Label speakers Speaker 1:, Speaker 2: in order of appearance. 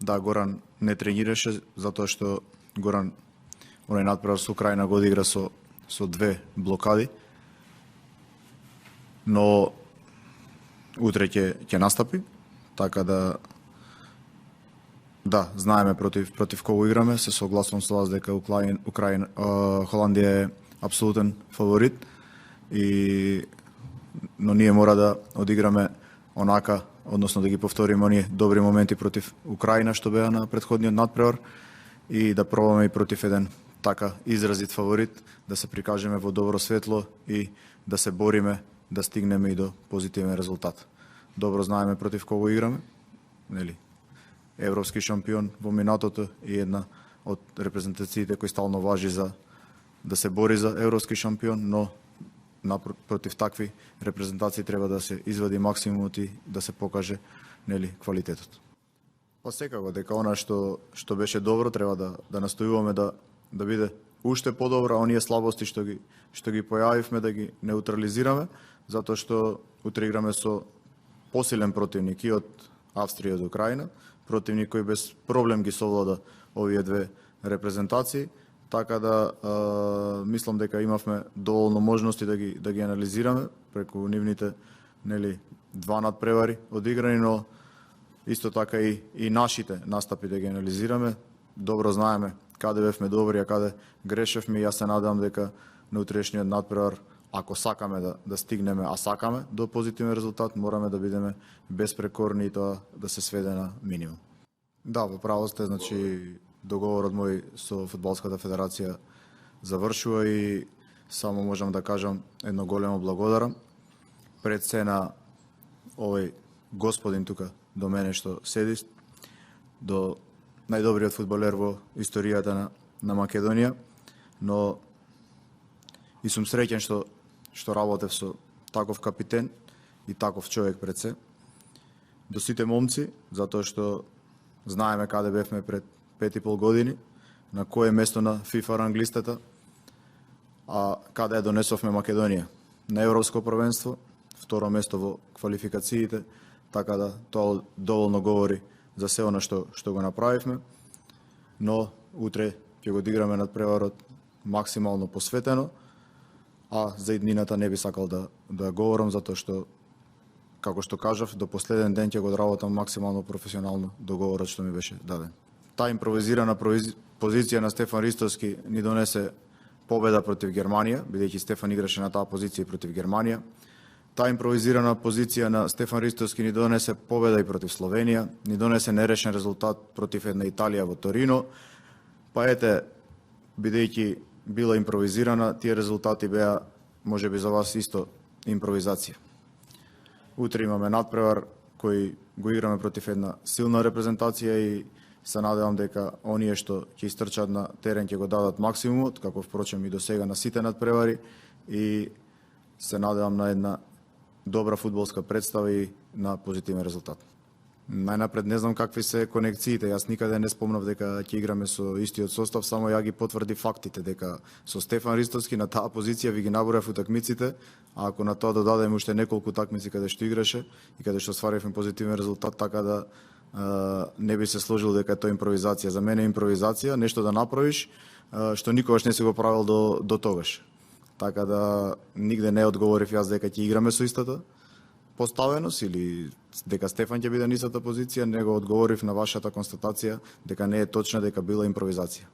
Speaker 1: Да, Горан не тренираше затоа што Горан онај надпревар со Украина го одигра со 2 блокади. Но утре ќе настапи, така да знаеме против кого играме, се согласувам со вас дека Холандија е апсолутен фаворит но ние мора да одиграме онака, односно да ги повториме оние добри моменти против Украина што беа на претходниот надпревар и да пробаме и против еден така изразит фаворит да се прикажеме во добро светло и да се бориме да стигнеме и до позитивен резултат. Добро знаеме против кого играме, нели? Европски шампион во минатото и една од репрезентациите кои стално важи за да се бори за европски шампион, но против такви репрезентации треба да се извади максимумот и да се покаже, нели, квалитетот. Па секако дека она што беше добро треба да настојуваме да биде уште подобро, оние слабости што ги појавивме да ги неутрализираме, затоа што утре играме со посилен противник и од Австрија и од Украина, противник кој без проблем ги совлада овие две репрезентации, така да мислам дека имавме доволно можности да ги анализираме преку нивните, нели, 2 надпревари одиграни, но исто така и нашите настапи да ги анализираме. Добро знаеме каде бевме добри, а каде грешевме и јас се надевам дека на утрешниот надпревар, ако сакаме да стигнеме, а сакаме до позитивен резултат, мораме да бидеме безпрекорни и тоа да се сведе на минимум. Да, во право сте, значи договорот мој со Фудбалската федерација завршува и само можам да кажам едно големо благодарам пред се на овој господин тука до мене што седи, до најдобриот фудбалер во историјата на Македонија, но и сум среќен што работев со таков капитен и таков човек пред се. До сите момци, затоа што знаеме каде бевме пред 5,5 години, на кое место на FIFA ранглистата, а каде ја донесовме Македонија. На Европско првенство, второ место во квалификациите, така да тоа доволно говори за се она што го направивме, но утре ќе го одиграме надпреварот максимално посветено, а за иднината не би сакал да говорам, затоа што, како што кажав, до последен ден ќе го одработам максимално професионално договорот што ми беше даден. Таа импровизирана позиција на Стефан Ристовски ни донесе победа против Германија, бидејќи Стефан играше на таа позиција и против Германија. Таа импровизирана позиција на Стефан Ристовски ни донесе победа и против Словенија, ни донесе нерешен резултат против една Италија во Торино. Па ете, бидејќи била импровизирана, тие резултати беа, можеби за вас исто, импровизација. Утре имаме надпревар кој го играме против една силна репрезентација и се надевам дека оние што ќе истрчат на терен ќе го дадат максимумот, како впрочем и до сега на сите надпревари, и се надевам на една добра фудбалска представа и на позитивен резултат. Најнапред не знам какви се конекциите, јас никаде не спомнав дека ќе играме со истиот состав, само ја ги потврди фактите дека со Стефан Ристовски на таа позиција ви ги набројав утакмиците, а ако на тоа додадеме уште неколку такмици каде што играше и каде што стваривме позитивен резултат, така да не би се сложил дека е тоа импровизација. За мене е импровизација, нешто да направиш што никогаш не си го правил до тогаш. Така да нигде не одговорив јас дека ќе играме со истата поставеност или дека Стефан ќе биде на истата позиција, него одговорив на вашата констатација дека не е точна, дека била импровизација.